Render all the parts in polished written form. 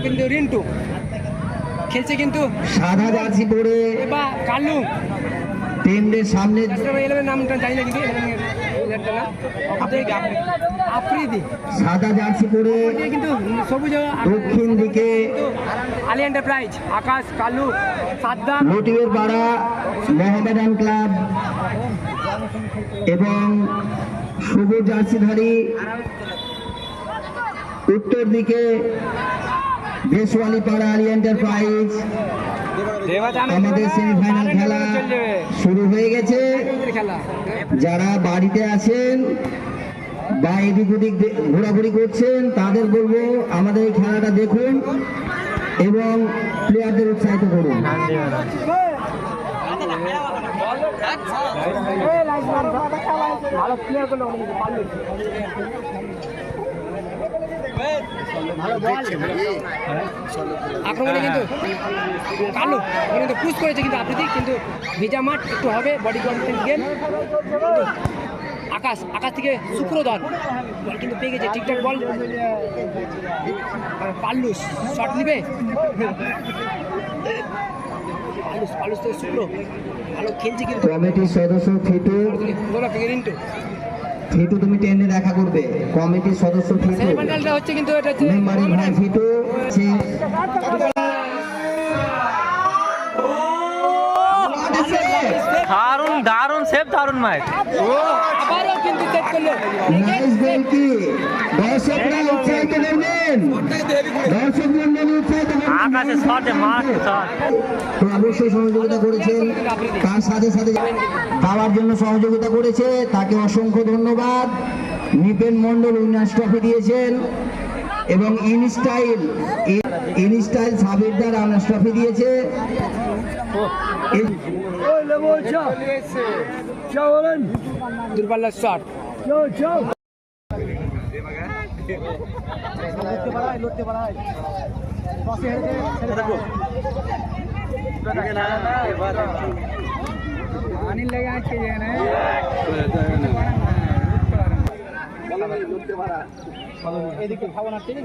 কিন্তু রিন্টু খেলছে কিন্তু সাদা জার্সি পরে কালু টেন্ডের সামনে নামটা জানি না কিন্তু আফ্রিদি সাদা জার্সি পরে কিন্তু সবুজ দক্ষিণ দিকে আলী এন্টারপ্রাইজ আকাশ কালু সাদ্দাম মোটিভের পাড়া মোহামেডান ক্লাব এবং সবুজ জার্সিধারী উত্তর দিকে দেশওয়ালি পাড়া আলী এন্টারপ্রাইজ। আমাদের সেমিফাইনাল খেলা শুরু হয়ে গেছে। যারা বাড়িতে আছেন বা এদিক ওদিক ঘোরাঘুরি করছেন তাদের বলবো আমাদের এই খেলাটা দেখুন এবং প্লেয়ারদের উৎসাহিত করুন। আক্রমণে কিন্তু কালু কিন্তু পুশ করেছে কিন্তু আফ্রিদি কিন্তু ভিজা মাঠ একটু হবে বডি কনফিডেন্স গেম। আকাশ থেকে শুক্রধর বল কিন্তু পেয়ে গেছে ঠিকঠাক বল পাল্লুস শট নিবে পাল্লুস থেকে শুক্র ভালো খেলছে কিন্তু কমিটির সদস্য ফিটু ফিটু তুমি টেন্ডে দেখা করবে। কমিটির সদস্য ফিটু সেমিফাইনালটা হচ্ছে কিন্তু এটা মেম্বারের ভাই ফিটু দারুণ সেভ দারুণ ম্যাচ আবারও কিন্তু সেভ করলো নাইস বল কি দর্শকরা উৎসাহিত করবেন দর্শক মণ্ডলী উৎসাহিত করবেন আকাশে শটে মাঠ শট তো অবশ্যই সহযোগিতা করেছেন তার সাথে সাথে পাওয়ার জন্য সহযোগিতা করেছে তাকে অসংখ্য ধন্যবাদ। নিপেন মণ্ডল উইনার্স ট্রফি দিয়েছেন এবং ইনস্টাইল সাবিরদার রানার্স ট্রফি দিয়েছে। দূরপাল্লার শট अनिल लगे आज के ना এদিকে খাবো না ঠিক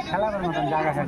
খেলার মতন জায়গা আছে